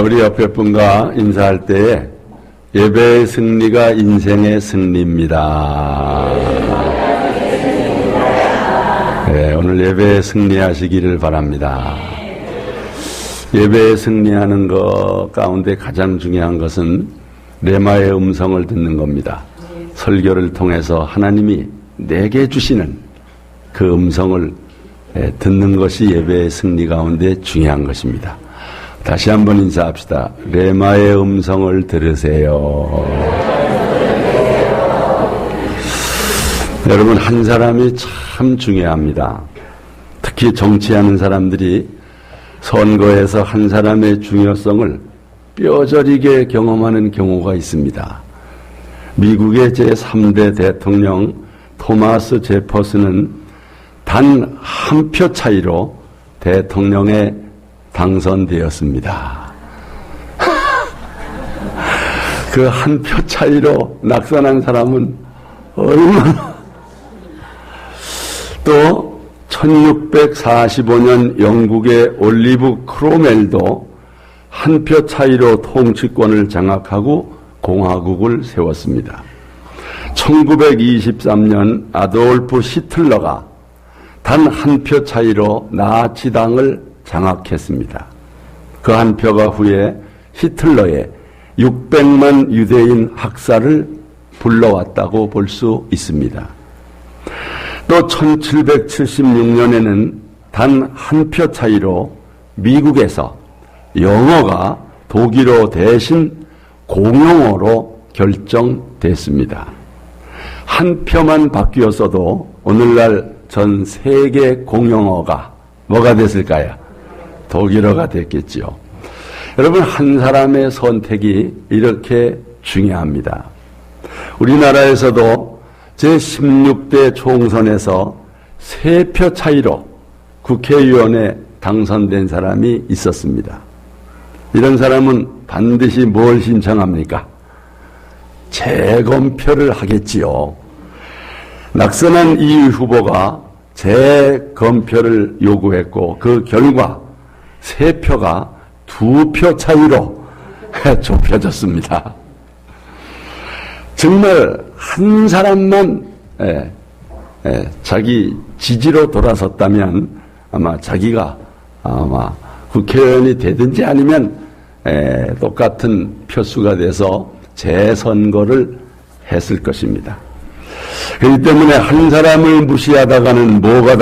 우리 옆에 분과 인사할 때에 예배의 승리가 인생의 승리입니다. 오늘 예배에 승리하시기를 바랍니다. 예배에 승리하는 것 가운데 가장 중요한 것은 레마의 음성을 듣는 겁니다. 설교를 통해서 하나님이 내게 주시는 그 음성을 듣는 것이 예배의 승리 가운데 중요한 것입니다. 다시 한번 인사합시다. 레마의 음성을 들으세요. 여러분, 한 사람이 참 중요합니다. 특히 정치하는 사람들이 선거에서 한 사람의 중요성을 뼈저리게 경험하는 경우가 있습니다. 미국의 제3대 대통령 토마스 제퍼슨은 단 한 표 차이로 대통령에 당선되었습니다. 그 한 표 차이로 낙선한 사람은 얼마나. 또 1645년 영국의 올리브 크로멜도 한 표 차이로 통치권을 장악하고 공화국을 세웠습니다. 1923년 아돌프 히틀러가 단 한 표 차이로 나치당을 장악했습니다. 그 한 표가 후에 히틀러의 600만 유대인 학살을 불러왔다고 볼 수 있습니다. 또 1776년에는 단 한 표 차이로 미국에서 영어가 독일어 대신 공용어로 결정됐습니다. 한 표만 바뀌었어도 오늘날 전 세계 공용어가 뭐가 됐을까요? 독일어가 됐겠지요. 여러분, 한 사람의 선택이 이렇게 중요합니다. 우리나라에서도 제16대 총선에서 3표 차이로 국회의원에 당선된 사람이 있었습니다. 이런 사람은 반드시 뭘 신청합니까? 재검표를 하겠지요. 낙선한 이 후보가 재검표를 요구했고 그 결과 3표가 2표 차이로 좁혀졌습니다. 정말 한 사람만 자기 지지로 돌아섰다면 아마 자기가 국회의원이 되든지 아니면 똑같은 표수가 돼서 재선거를 했을 것입니다. 그렇기 때문에 한 사람을 무시하다가는 뭐가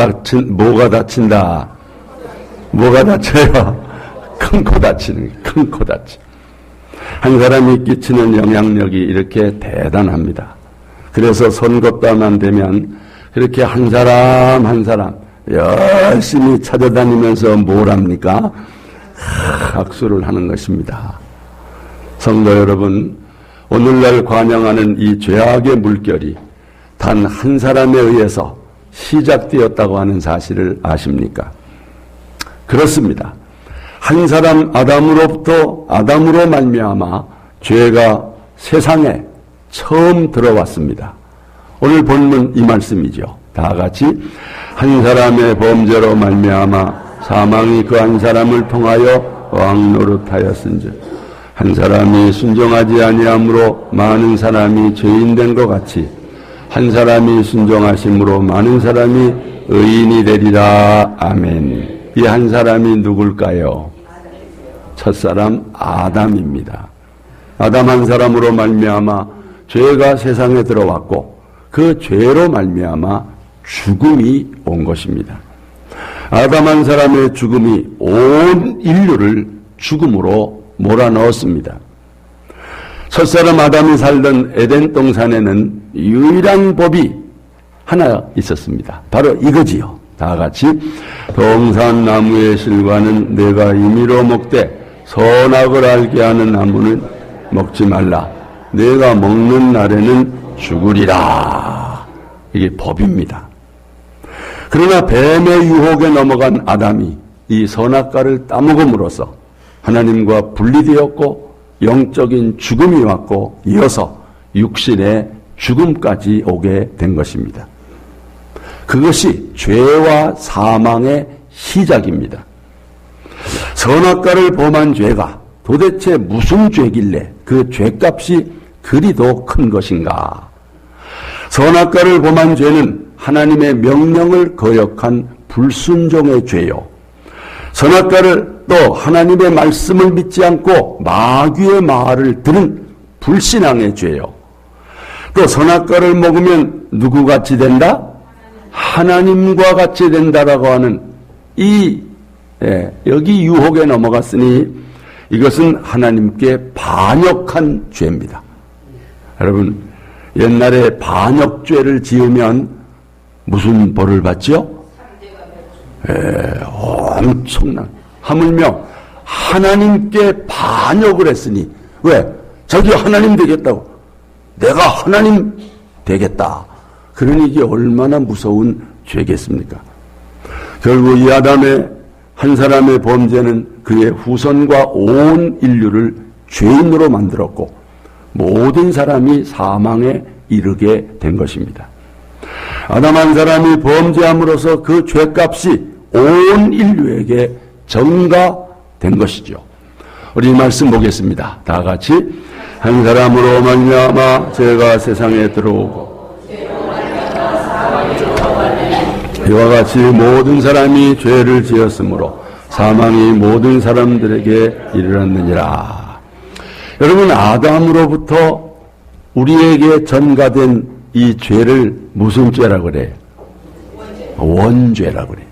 다친다? 뭐가 다쳐요? 큰 코 다치는, 큰 코 다치. 한 사람이 끼치는 영향력이 이렇게 대단합니다. 그래서 선거 때만 되면 그렇게 한 사람 한 사람 열심히 찾아다니면서 뭘 합니까? 악수를 하는 것입니다. 성도 여러분, 오늘날 관영하는 이 죄악의 물결이 단 한 사람에 의해서 시작되었다고 하는 사실을 아십니까? 그렇습니다. 한 사람 아담으로 말미암아 죄가 세상에 처음 들어왔습니다. 오늘 본문 이 말씀이죠. 다 같이 한 사람의 범죄로 말미암아 사망이 그 한 사람을 통하여 왕 노릇하였은즉 한 사람이 순종하지 아니함으로 많은 사람이 죄인된 것 같이 한 사람이 순종하심으로 많은 사람이 의인이 되리라. 아멘. 이 한 사람이 누굴까요? 첫사람 아담입니다. 아담 한 사람으로 말미암아 죄가 세상에 들어왔고 그 죄로 말미암아 죽음이 온 것입니다. 아담 한 사람의 죽음이 온 인류를 죽음으로 몰아넣었습니다. 첫사람 아담이 살던 에덴 동산에는 유일한 법이 하나 있었습니다. 바로 이거지요. 다 같이 동산 나무의 실과는 내가 임의로 먹되 선악을 알게 하는 나무는 먹지 말라. 내가 먹는 날에는 죽으리라. 이게 법입니다. 그러나 뱀의 유혹에 넘어간 아담이 이 선악과를 따먹음으로써 하나님과 분리되었고 영적인 죽음이 왔고 이어서 육신의 죽음까지 오게 된 것입니다. 그것이 죄와 사망의 시작입니다. 선악과를 범한 죄가 도대체 무슨 죄길래 그 죄값이 그리도 큰 것인가? 선악과를 범한 죄는 하나님의 명령을 거역한 불순종의 죄요. 선악과를 또 하나님의 말씀을 믿지 않고 마귀의 말을 들은 불신앙의 죄요. 또 선악과를 먹으면 누구같이 된다? 하나님과 같이 된다라고 하는 여기 유혹에 넘어갔으니 이것은 하나님께 반역한 죄입니다. 여러분, 옛날에 반역죄를 지으면 무슨 벌을 받지요? 엄청난, 하물며 하나님께 반역을 했으니, 왜? 자기 하나님 되겠다고. 내가 하나님 되겠다. 그러니 이게 얼마나 무서운 죄겠습니까? 결국 이 아담의 한 사람의 범죄는 그의 후손과 온 인류를 죄인으로 만들었고 모든 사람이 사망에 이르게 된 것입니다. 아담 한 사람이 범죄함으로써 그 죄값이 온 인류에게 전가된 것이죠. 우리 말씀 보겠습니다. 다 같이. 한 사람으로 말미암아 죄가 세상에 들어오고 이와 같이 모든 사람이 죄를 지었으므로 사망이 모든 사람들에게 이르렀느니라. 여러분, 아담으로부터 우리에게 전가된 이 죄를 무슨 죄라고 그래요? 원죄라고 그래요.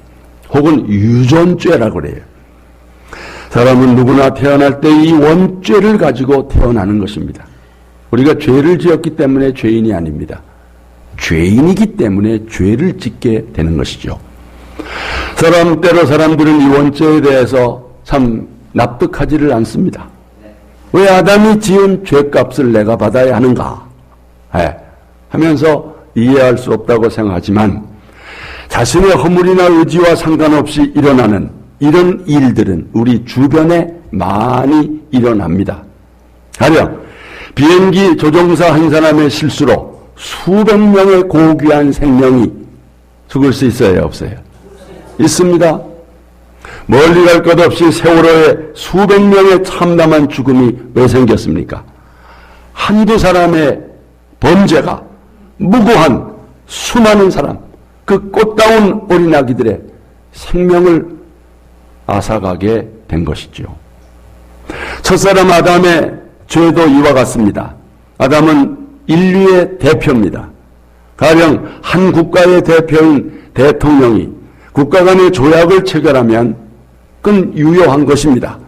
혹은 유전죄라고 그래요. 사람은 누구나 태어날 때 이 원죄를 가지고 태어나는 것입니다. 우리가 죄를 지었기 때문에 죄인이 아닙니다. 죄인이기 때문에 죄를 짓게 되는 것이죠. 때로 사람들은 이 원죄에 대해서 참 납득하지를 않습니다. 왜 아담이 지은 죄값을 내가 받아야 하는가? 하면서 이해할 수 없다고 생각하지만 자신의 허물이나 의지와 상관없이 일어나는 이런 일들은 우리 주변에 많이 일어납니다. 가령 비행기 조종사 한 사람의 실수로 수백 명의 고귀한 생명이 죽을 수 있어요, 없어요? 있습니다. 멀리 갈 것 없이 세월호에 수백 명의 참담한 죽음이 왜 생겼습니까? 한두 사람의 범죄가 무고한 수많은 사람, 그 꽃다운 어린아기들의 생명을 앗아가게 된 것이죠. 첫사람 아담의 죄도 이와 같습니다. 아담은 인류의 대표입니다. 가령 한 국가의 대표인 대통령이 국가 간의 조약을 체결하면 그건 유효한 것입니다.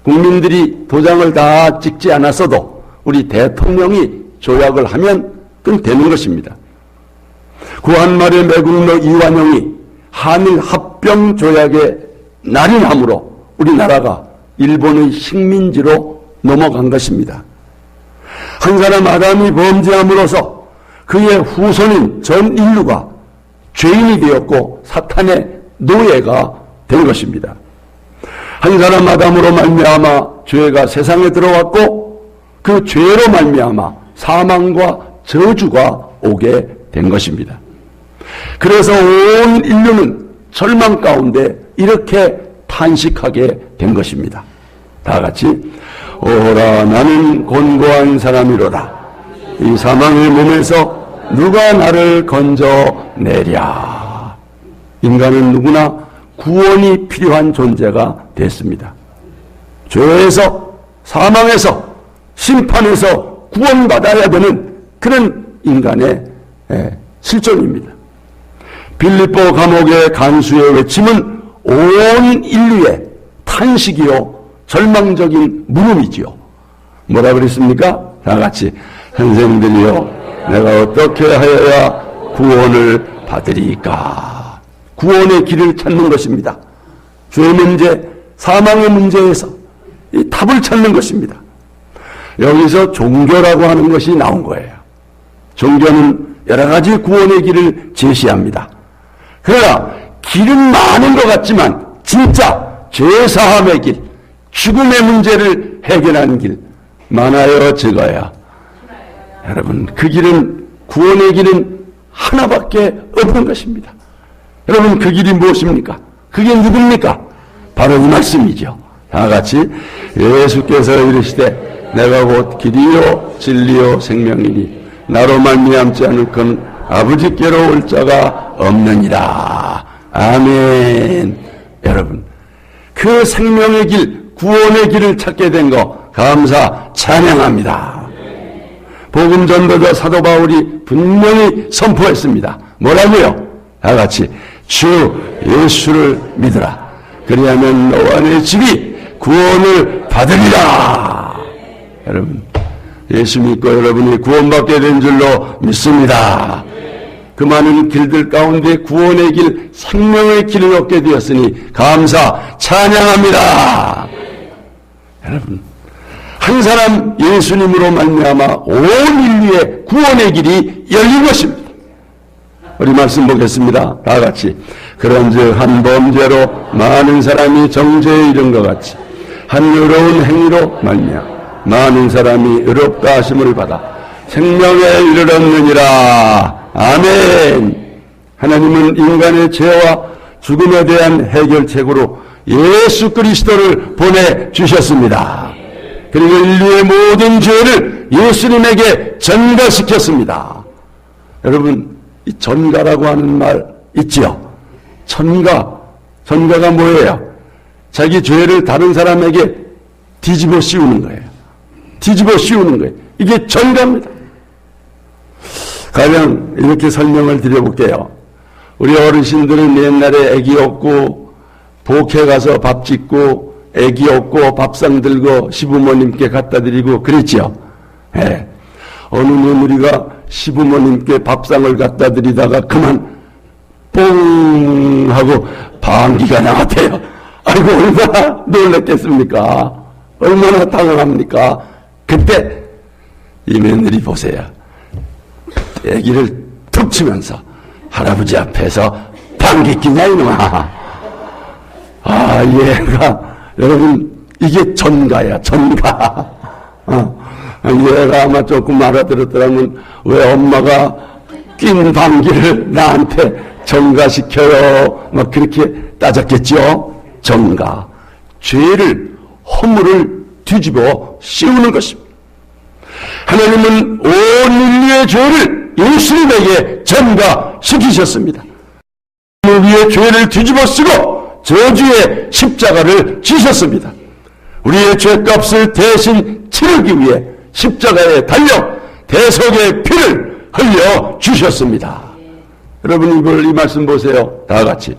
국민들이 도장을 다 찍지 않았어도 우리 대통령이 조약을 하면 그건 되는 것입니다. 구한말의 매국노 이완용이 한일 합병 조약에 날인함으로 우리나라가 일본의 식민지로 넘어간 것입니다. 한 사람 아담이 범죄함으로써 그의 후손인 전 인류가 죄인이 되었고 사탄의 노예가 된 것입니다. 한 사람 아담으로 말미암아 죄가 세상에 들어왔고 그 죄로 말미암아 사망과 저주가 오게 된 것입니다. 그래서 온 인류는 절망 가운데 이렇게 탄식하게 된 것입니다. 다 같이 오라 나는 곤고한 사람이로다. 이 사망의 몸에서 누가 나를 건져내랴. 인간은 누구나 구원이 필요한 존재가 됐습니다. 죄에서 사망에서 심판에서 구원받아야 되는 그런 인간의 실존입니다. 빌립보 감옥의 간수의 외침은 온 인류의 탄식이요 절망적인 물음이지요. 뭐라 그랬습니까? 다 같이 선생님들이요 내가 어떻게 하여야 구원을 받으리까? 구원의 길을 찾는 것입니다. 죄 문제, 사망의 문제에서 이 답을 찾는 것입니다. 여기서 종교라고 하는 것이 나온 거예요. 종교는 여러 가지 구원의 길을 제시합니다. 그러나 길은 많은 것 같지만 진짜 죄사함의 길, 죽음의 문제를 해결하는 길 많아요, 적어요? 여러분, 그 길은, 구원의 길은 하나밖에 없는 것입니다. 여러분, 그 길이 무엇입니까? 그게 누굽니까? 바로 이 말씀이죠. 다 같이 예수께서 이르시되 내가 곧 길이요 진리요 생명이니 나로 말미암지 않을 건 아버지께로 올 자가 없느니라. 아멘. 여러분, 그 생명의 길, 구원의 길을 찾게 된 거 감사 찬양합니다. 복음 전도자 사도 바울이 분명히 선포했습니다. 뭐라고요? 다 같이 주 예수를 믿으라. 그리하면 너와 내 집이 구원을 받으리라. 여러분, 예수 믿고 여러분이 구원받게 된 줄로 믿습니다. 그 많은 길들 가운데 구원의 길, 생명의 길을 얻게 되었으니 감사 찬양합니다. 여러분, 한 사람 예수님으로 말미암아 온 인류의 구원의 길이 열린 것입니다. 우리 말씀 보겠습니다. 다 같이. 그런즉 한 범죄로 많은 사람이 정죄에 이른 것 같이 한 의로운 행위로 말미암아 많은 사람이 의롭다 하심을 받아 생명에 이르렀느니라. 아멘. 하나님은 인간의 죄와 죽음에 대한 해결책으로 예수 그리스도를 보내주셨습니다. 그리고 인류의 모든 죄를 예수님에게 전가시켰습니다. 여러분, 이 전가라고 하는 말 있지요? 전가가 뭐예요? 자기 죄를 다른 사람에게 뒤집어 씌우는 거예요. 뒤집어 씌우는 거예요. 이게 전가입니다. 가령 이렇게 설명을 드려볼게요. 우리 어르신들은 옛날에 애기 얻고 복회 가서 밥 짓고 애기 얻고 밥상 들고 시부모님께 갖다 드리고 그랬죠. 예. 어느 날 우리가 시부모님께 밥상을 갖다 드리다가 그만 뽕 하고 방귀가 나왔대요. 아이고 얼마나 놀랐겠습니까? 얼마나 당황합니까? 그때 이 며느리 보세요. 애기를 툭 치면서 할아버지 앞에서 방귀 끼냐 이놈아. 아, 얘가 여러분 이게 전가야, 전가. 얘가 아마 조금 알아들었더라면 왜 엄마가 낀 방귀를 나한테 전가시켜요? 막 그렇게 따졌겠죠. 전가. 죄를, 허물을 뒤집어 씌우는 것입니다. 하나님은 온 인류의 죄를 예수님에게 전가시키셨습니다. 우리의 죄를 뒤집어 쓰고 저주의 십자가를 지셨습니다. 우리의 죄값을 대신 치르기 위해 십자가에 달려 대속의 피를 흘려 주셨습니다. 여러분 이 말씀 보세요. 다 같이.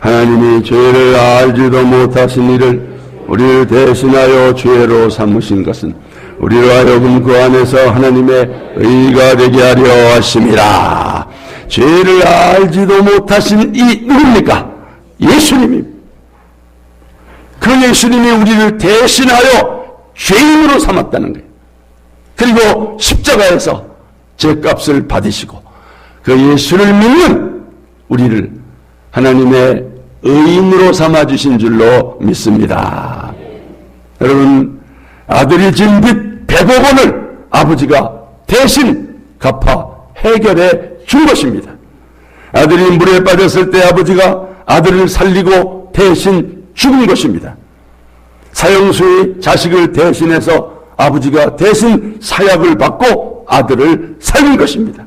하나님이 죄를 알지도 못하신 이를 우리를 대신하여 죄로 삼으신 것은 우리로 하여금 그 안에서 하나님의 의가 되게 하려 하심이라. 죄를 알지도 못하신 이 누굽니까? 예수님입니다. 그 예수님이 우리를 대신하여 죄인으로 삼았다는 거예요. 그리고 십자가에서 죄값을 받으시고 그 예수를 믿는 우리를 하나님의 의인으로 삼아주신 줄로 믿습니다. 여러분, 아들이 진 빚 100억 원을 아버지가 대신 갚아 해결해 준 것입니다. 아들이 물에 빠졌을 때 아버지가 아들을 살리고 대신 죽은 것입니다. 사형수의 자식을 대신해서 아버지가 대신 사약을 받고 아들을 살린 것입니다.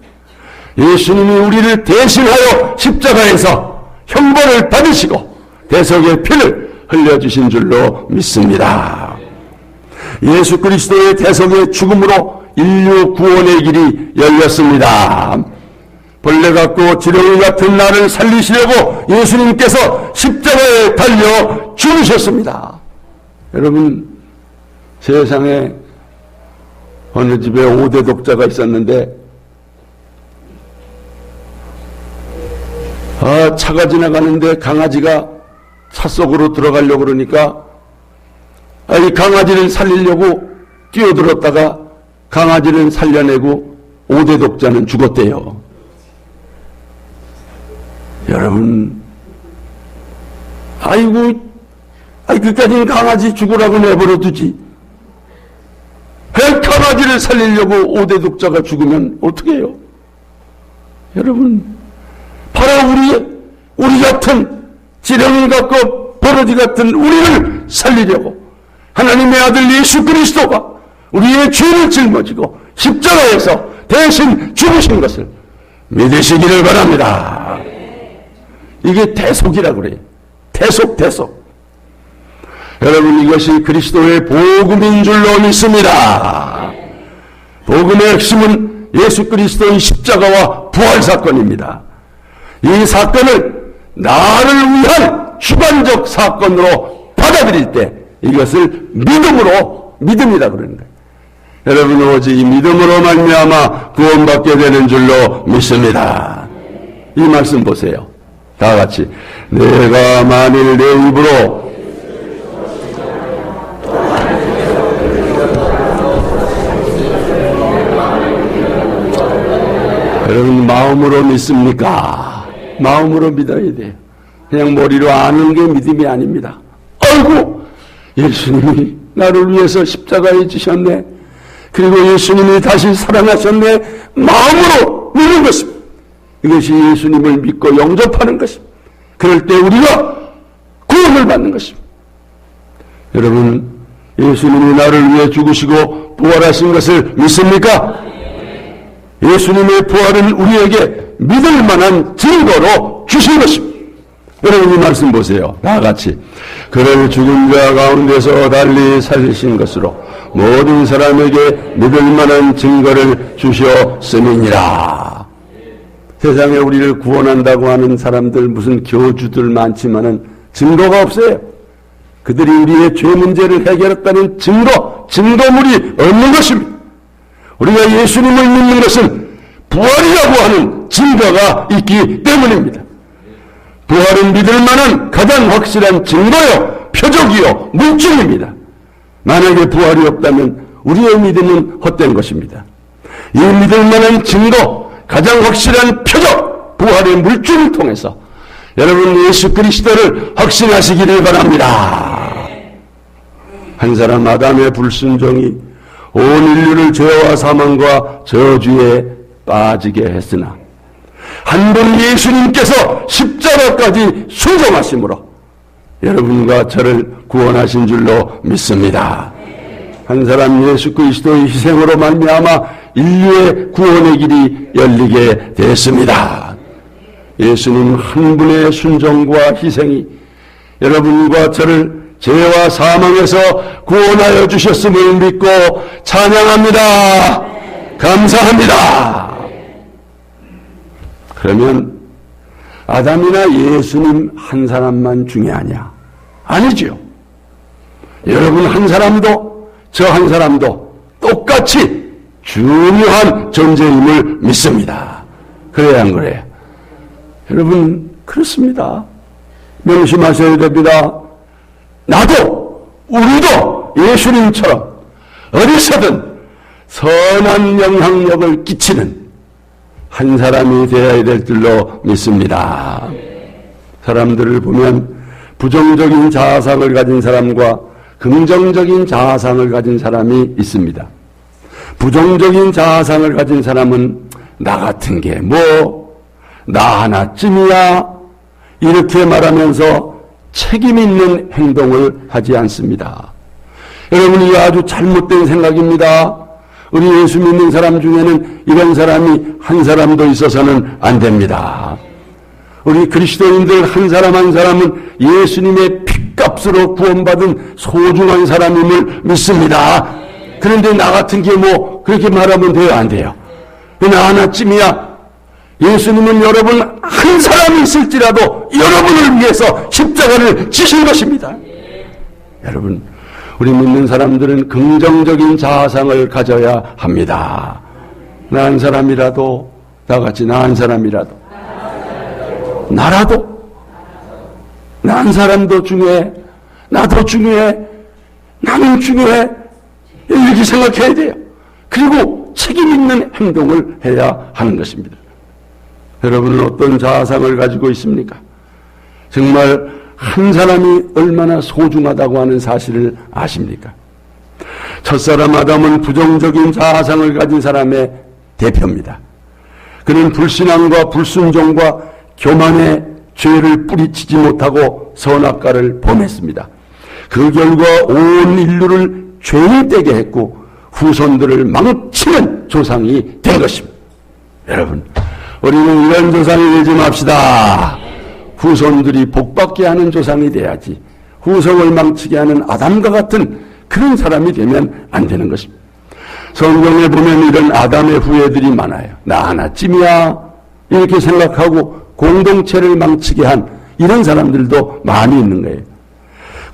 예수님이 우리를 대신하여 십자가에서 형벌을 받으시고 대속의 피를 흘려주신 줄로 믿습니다. 예수 그리스도의 대속의 죽음으로 인류 구원의 길이 열렸습니다. 벌레 같고 지렁이 같은 나를 살리시려고 예수님께서 십자가에 달려 죽으셨습니다. 여러분, 세상에 어느 집에 5대 독자가 있었는데 차가 지나가는데 강아지가 차 속으로 들어가려고 그러니까 이 강아지를 살리려고 뛰어들었다가 강아지를 살려내고 5대 독자는 죽었대요. 여러분, 그까지는 강아지 죽으라고 내버려 두지. 왜 강아지를 살리려고 5대 독자가 죽으면 어떻게 해요? 여러분, 바로 우리 같은 지렁이 같고 버러지 같은 우리를 살리려고 하나님의 아들 예수 그리스도가 우리의 죄를 짊어지고 십자가에서 대신 죽으신 것을 믿으시기를 바랍니다. 이게 대속이라고 그래요. 대속. 여러분, 이것이 그리스도의 복음인 줄로 믿습니다. 복음의 핵심은 예수 그리스도의 십자가와 부활 사건입니다. 이 사건을 나를 위한 주관적 사건으로 받아들일 때 이것을 믿음이라 그러는 거예요. 여러분, 오직 이 믿음으로 말미암아 구원받게 되는 줄로 믿습니다. 이 말씀 보세요. 다 같이. 내가 만일 내 입으로 여러분, 마음으로 믿습니까? 마음으로 믿어야 돼요. 그냥 머리로 아는 게 믿음이 아닙니다. 아이고, 예수님이 나를 위해서 십자가에 지셨네. 그리고 예수님이 다시 살아나셨네. 마음으로 믿는 것입니다. 이것이 예수님을 믿고 영접하는 것입니다. 그럴 때 우리가 구원을 받는 것입니다. 여러분, 예수님이 나를 위해 죽으시고 부활하신 것을 믿습니까? 예수님의 부활은 우리에게 믿을 만한 증거로 주신 것입니다. 여러분, 이 말씀 보세요. 다 같이. 그를 죽은 자 가운데서 달리 살리신 것으로 모든 사람에게 믿을 만한 증거를 주셨음이니라. 세상에 우리를 구원한다고 하는 사람들, 무슨 교주들 많지만은 증거가 없어요. 그들이 우리의 죄 문제를 해결했다는 증거물이 없는 것입니다. 우리가 예수님을 믿는 것은 부활이라고 하는 증거가 있기 때문입니다. 부활은 믿을 만한 가장 확실한 증거요, 표적이요, 물증입니다. 만약에 부활이 없다면 우리의 믿음은 헛된 것입니다. 이 믿을 만한 증거, 가장 확실한 표적, 부활의 물증을 통해서 여러분 예수 그리스도를 확신하시기를 바랍니다. 한 사람 아담의 불순종이 온 인류를 죄와 사망과 저주에 빠지게 했으나 한 분 예수님께서 십자가까지 순종하심으로 여러분과 저를 구원하신 줄로 믿습니다. 한 사람 예수 그리스도의 희생으로 말미암아 인류의 구원의 길이 열리게 됐습니다. 예수님 한 분의 순종과 희생이 여러분과 저를 죄와 사망에서 구원하여 주셨음을 믿고 찬양합니다. 감사합니다. 그러면 아담이나 예수님 한 사람만 중요하냐? 아니지요. 여러분 한 사람도 저 한 사람도 똑같이 중요한 존재임을 믿습니다. 그래야 안 그래요? 여러분 그렇습니다. 명심하셔야 됩니다. 나도 우리도 예수님처럼 어디서든 선한 영향력을 끼치는 한 사람이 되어야 될 줄로 믿습니다. 사람들을 보면 부정적인 자아상을 가진 사람과 긍정적인 자아상을 가진 사람이 있습니다. 부정적인 자아상을 가진 사람은 나 같은 게 나 하나쯤이야 이렇게 말하면서 책임 있는 행동을 하지 않습니다. 여러분, 이게 아주 잘못된 생각입니다. 우리 예수 믿는 사람 중에는 이런 사람이 한 사람도 있어서는 안 됩니다. 우리 그리스도인들 한 사람 한 사람은 예수님의 핏값으로 구원받은 소중한 사람임을 믿습니다. 그런데 나 같은 게 그렇게 말하면 돼요, 안 돼요? 나 하나쯤이야. 예수님은 여러분 한 사람이 있을지라도 여러분을 위해서 십자가를 지신 것입니다. 여러분, 우리 믿는 사람들은 긍정적인 자아상을 가져야 합니다. 나 한 사람이라도, 다 같이 나 한 사람이라도, 나라도, 나 한 사람도 중요해, 나도 중요해, 나는 중요해, 이렇게 생각해야 돼요. 그리고 책임 있는 행동을 해야 하는 것입니다. 여러분은 어떤 자아상을 가지고 있습니까? 정말 한 사람이 얼마나 소중하다고 하는 사실을 아십니까? 첫사람 아담은 부정적인 자아상을 가진 사람의 대표입니다. 그는 불신앙과 불순종과 교만의 죄를 뿌리치지 못하고 선악과를 범했습니다. 그 결과 온 인류를 죄인되게 했고 후손들을 망치는 조상이 된 것입니다. 여러분, 우리는 이런 조상이 되지 맙시다. 후손들이 복받게 하는 조상이 돼야지 후손을 망치게 하는 아담과 같은 그런 사람이 되면 안 되는 것입니다. 성경에 보면 이런 아담의 후예들이 많아요. 나 하나쯤이야 이렇게 생각하고 공동체를 망치게 한 이런 사람들도 많이 있는 거예요.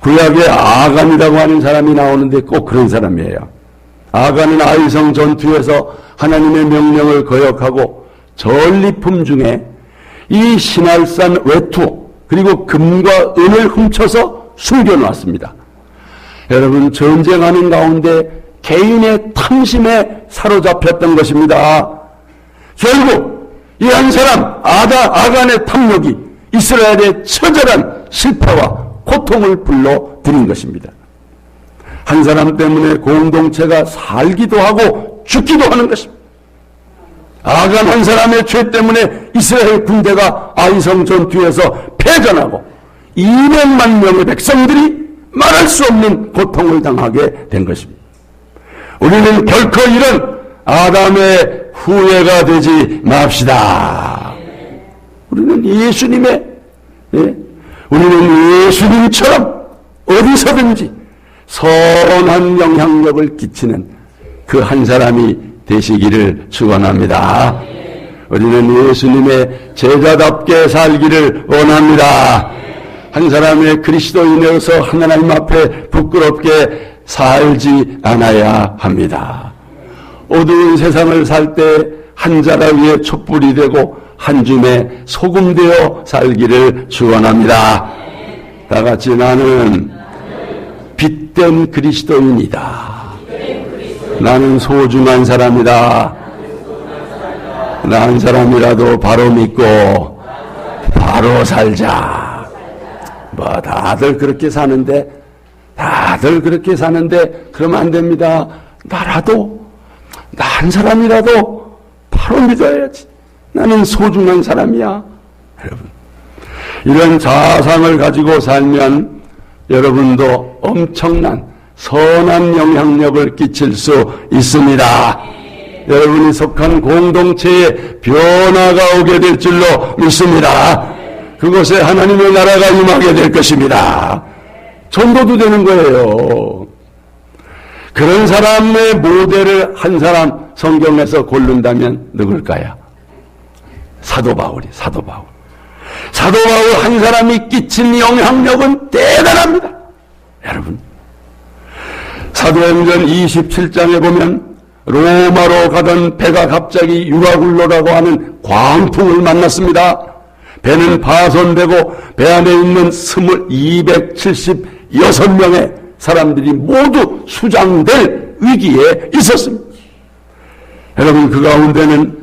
구약에 아간이라고 하는 사람이 나오는데 꼭 그런 사람이에요. 아간은 아이성 전투에서 하나님의 명령을 거역하고 전리품 중에 이 신할산 외투 그리고 금과 은을 훔쳐서 숨겨놓았습니다. 여러분, 전쟁하는 가운데 개인의 탐심에 사로잡혔던 것입니다. 결국 이 한 사람 아간의 탐욕이 이스라엘의 처절한 실패와 고통을 불러들인 것입니다. 한 사람 때문에 공동체가 살기도 하고 죽기도 하는 것입니다. 아간 한 사람의 죄 때문에 이스라엘 군대가 아이성 전투에서 패전하고 200만 명의 백성들이 말할 수 없는 고통을 당하게 된 것입니다. 우리는 결코 이런 아담의 후예가 되지 맙시다. 우리는 예수님처럼 어디서든지 선한 영향력을 끼치는 그 한 사람이 되시기를 축원합니다. 우리는 예수님의 제자답게 살기를 원합니다. 한 사람의 그리스도인으로서 하나님 앞에 부끄럽게 살지 않아야 합니다. 어두운 세상을 살 때 한 자라 위에 촛불이 되고 한 줌에 소금 되어 살기를 축원합니다. 다 같이 나는 빛된 그리스도인이다. 나는 소중한 사람이다. 나 한 사람이라도 바로 믿고 바로 살자. 다들 그렇게 사는데 그러면 안 됩니다. 나 한 사람이라도 바로 믿어야지. 나는 소중한 사람이야. 여러분, 이런 자상을 가지고 살면 여러분도 엄청난 선한 영향력을 끼칠 수 있습니다. 여러분이 속한 공동체에 변화가 오게 될 줄로 믿습니다. 그곳에 하나님의 나라가 임하게 될 것입니다. 전도도 되는 거예요. 그런 사람의 모델을 한 사람 성경에서 고른다면 누굴까요? 사도 바울 한 사람이 끼친 영향력은 대단합니다. 여러분, 사도행전 27장에 보면 로마로 가던 배가 갑자기 유라굴로라고 하는 광풍을 만났습니다. 배는 파손되고 배 안에 있는 276명의 사람들이 모두 수장될 위기에 있었습니다. 여러분, 그 가운데는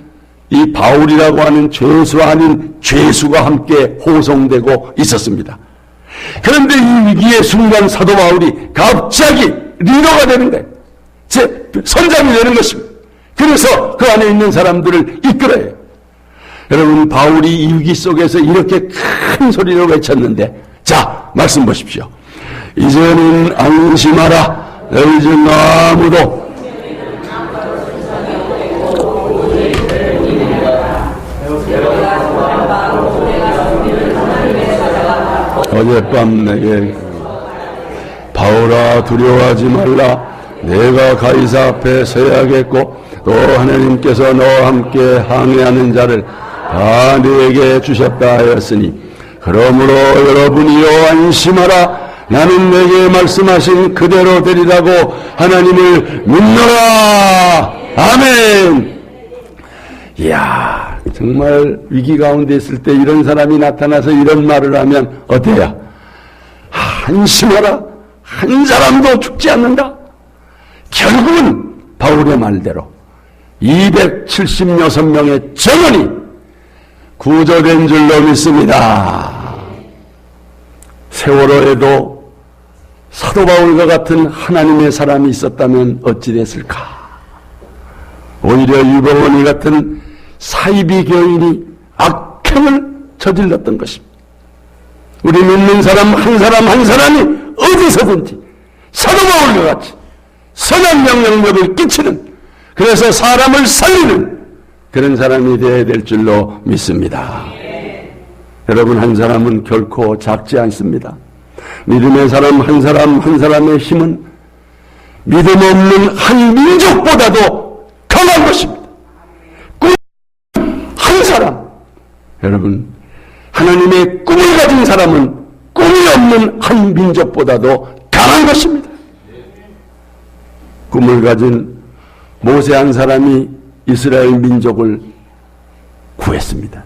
이 바울이라고 하는 죄수 아닌 죄수가 함께 호송되고 있었습니다. 그런데 이 위기의 순간 사도 바울이 갑자기 리더가 되는 거예요. 선장이 되는 것입니다. 그래서 그 안에 있는 사람들을 이끌어요. 여러분, 바울이 이 위기 속에서 이렇게 큰 소리로 외쳤는데, 자, 말씀 보십시오. 이제는 안심하라. 너희 중 아무도 어젯밤 내게 바울아 두려워하지 말라. 내가 가이사 앞에 서야겠고 또 하나님께서 너와 함께 항해하는 자를 다 네게 주셨다 하였으니 그러므로 여러분이요 안심하라. 나는 내게 말씀하신 그대로 되리라고 하나님을 믿노라. 아멘. 이야, 정말 위기 가운데 있을 때 이런 사람이 나타나서 이런 말을 하면 어때요? 안심하라. 한 사람도 죽지 않는다. 결국은 바울의 말대로 276명의 전원이 구조된 줄로 믿습니다. 세월호에도 사도 바울과 같은 하나님의 사람이 있었다면 어찌 됐을까? 오히려 유병원이 같은 사이비 교인이 악행을 저질렀던 것입니다. 우리 믿는 사람 한 사람이 어디서든지 사도 바울과 같이 선한 영향력을 끼치는, 그래서 사람을 살리는 그런 사람이 되어야 될 줄로 믿습니다. 여러분, 한 사람은 결코 작지 않습니다. 믿음의 사람 한 사람 한 사람의 힘은 믿음 없는 한 민족보다도 강한 것입니다. 한 사람, 여러분, 하나님의 꿈을 가진 사람은 꿈이 없는 한 민족보다도 강한 것입니다. 꿈을 가진 모세 한 사람이 이스라엘 민족을 구했습니다.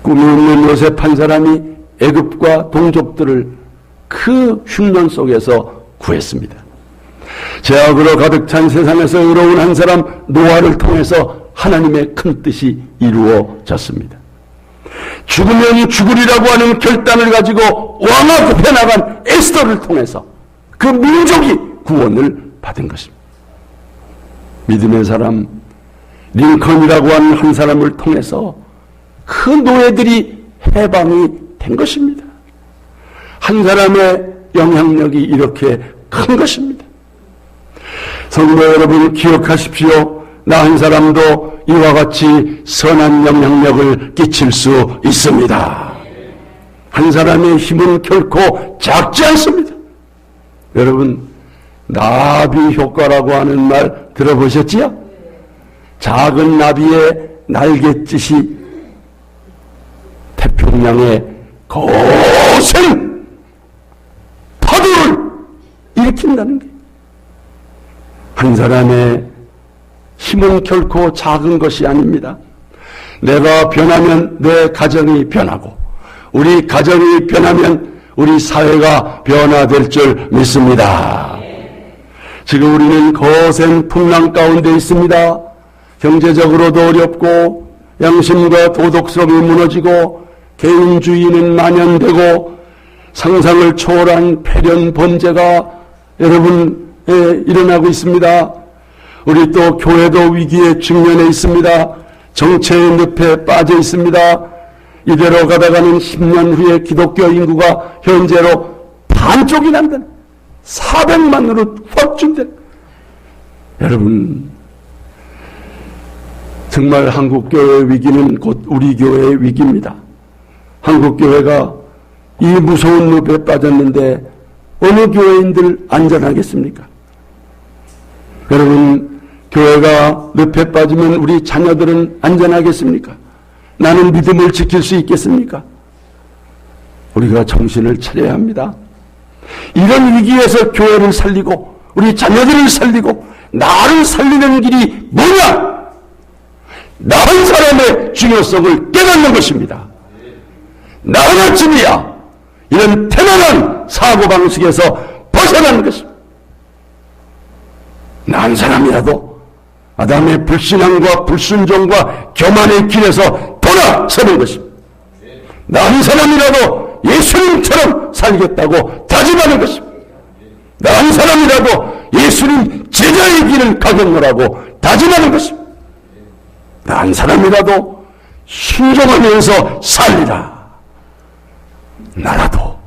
꿈이 없는 요셉 한 사람이 애굽과 동족들을 그 흉년 속에서 구했습니다. 죄악으로 가득 찬 세상에서 의로운 한 사람 노아를 통해서 하나님의 큰 뜻이 이루어졌습니다. 죽으면 죽으리라고 하는 결단을 가지고 왕아 급해 나간 에스더를 통해서 그 민족이 구원을 받은 것입니다. 믿음의 사람 링컨이라고 하는 한 사람을 통해서 그 노예들이 해방이 된 것입니다. 한 사람의 영향력이 이렇게 큰 것입니다. 성도 여러분, 기억하십시오. 나 한 사람도 이와 같이 선한 영향력을 끼칠 수 있습니다. 한 사람의 힘은 결코 작지 않습니다. 여러분, 나비 효과라고 하는 말 들어보셨지요? 작은 나비의 날갯짓이 태평양에 거센 파도를 일으킨다는 게, 한 사람의 힘은 결코 작은 것이 아닙니다. 내가 변하면 내 가정이 변하고, 우리 가정이 변하면 우리 사회가 변화될 줄 믿습니다. 지금 우리는 거센 풍랑 가운데 있습니다. 경제적으로도 어렵고 양심과 도덕성이 무너지고 개인주의는 만연되고 상상을 초월한 폐륜 범죄가 여러분에 일어나고 있습니다. 우리 또 교회도 위기에 직면해 있습니다. 정체의 늪에 빠져 있습니다. 이대로 가다가는 10년 후에 기독교 인구가 현재로 반쪽이 난다는, 400만으로 확준된, 여러분, 정말 한국교회의 위기는 곧 우리 교회의 위기입니다. 한국교회가 이 무서운 늪에 빠졌는데 어느 교회인들 안전하겠습니까? 여러분, 교회가 늪에 빠지면 우리 자녀들은 안전하겠습니까? 나는 믿음을 지킬 수 있겠습니까? 우리가 정신을 차려야 합니다. 이런 위기에서 교회를 살리고 우리 자녀들을 살리고 나를 살리는 길이 뭐냐? 나 한 사람의 중요성을 깨닫는 것입니다. 나 하나쯤이야. 이런 태만한 사고방식에서 벗어나는 것입니다. 나 한 사람이라도 아담의 불신앙과 불순종과 교만의 길에서 돌아서는 것입니다. 나 한 사람이라도 예수님처럼 살겠다고 다짐하는 것입니다. 나 한 사람이라도 예수님 제자의 길을 가겠노라고 다짐하는 것입니다. 나 한 사람이라도 순종하면서 살리라. 나라도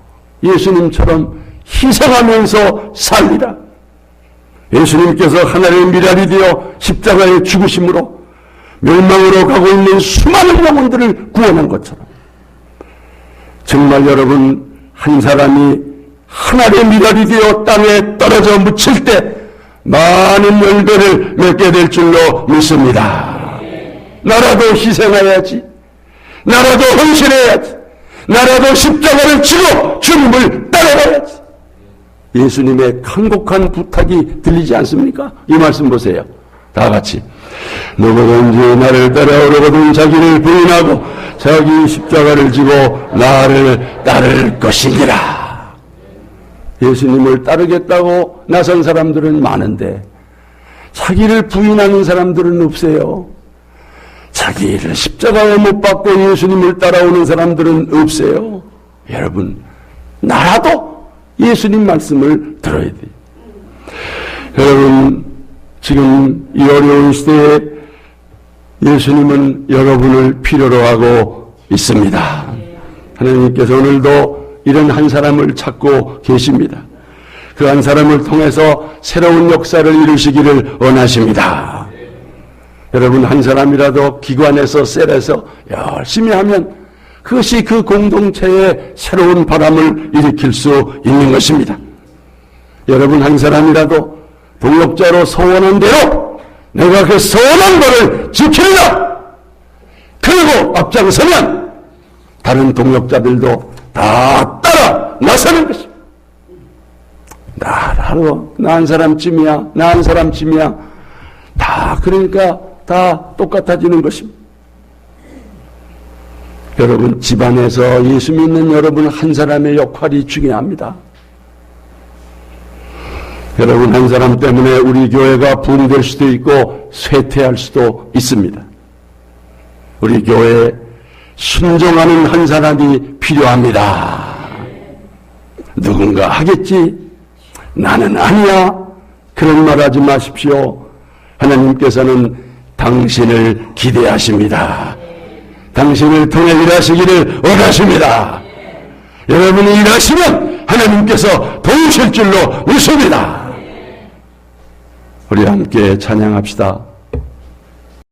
예수님처럼 희생하면서 살리라. 예수님께서 하나님의 미랄이 되어 십자가에 죽으심으로 멸망으로 가고 있는 수많은 영혼들을 구원한 것처럼, 정말 여러분, 한 사람이 하나님의 미랄이 되어 땅에 떨어져 묻힐 때 많은 열매를 맺게 될 줄로 믿습니다. 나라도 희생해야지, 나라도 헌신해야지, 나라도 십자가를 지고 주님을 따라가야지. 예수님의 간곡한 부탁이 들리지 않습니까? 이 말씀 보세요. 다 같이. 누구든지 나를 따라오려거든 자기를 부인하고 자기 십자가를 지고 나를 따를 것이니라. 예수님을 따르겠다고 나선 사람들은 많은데 자기를 부인하는 사람들은 없어요. 자기를 십자가에 못 박고 예수님을 따라오는 사람들은 없어요. 여러분, 나라도 예수님 말씀을 들어야 돼요. 여러분, 지금 이 어려운 시대에 예수님은 여러분을 필요로 하고 있습니다. 하나님께서 오늘도 이런 한 사람을 찾고 계십니다. 그 한 사람을 통해서 새로운 역사를 이루시기를 원하십니다. 여러분, 한 사람이라도 기관에서 셀에서 열심히 하면 그것이 그 공동체에 새로운 바람을 일으킬 수 있는 것입니다. 여러분, 한 사람이라도 동역자로 소원한 대로 내가 그 소원한 것을 지키리라! 그리고 앞장서면 다른 동역자들도 다 따라 나서는 것입니다. 나 한 사람쯤이야, 나 한 사람쯤이야. 다 그러니까 다 똑같아지는 것입니다. 여러분, 집안에서 예수 믿는 여러분 한 사람의 역할이 중요합니다. 여러분, 한 사람 때문에 우리 교회가 붕괴될 수도 있고 쇠퇴할 수도 있습니다. 우리 교회에 순종하는 한 사람이 필요합니다. 누군가 하겠지, 나는 아니야, 그런 말 하지 마십시오. 하나님께서는 당신을 기대하십니다. 당신을 통해 일하시기를 원하십니다. 여러분이 일하시면 하나님께서 도우실 줄로 믿습니다. 우리 함께 찬양합시다.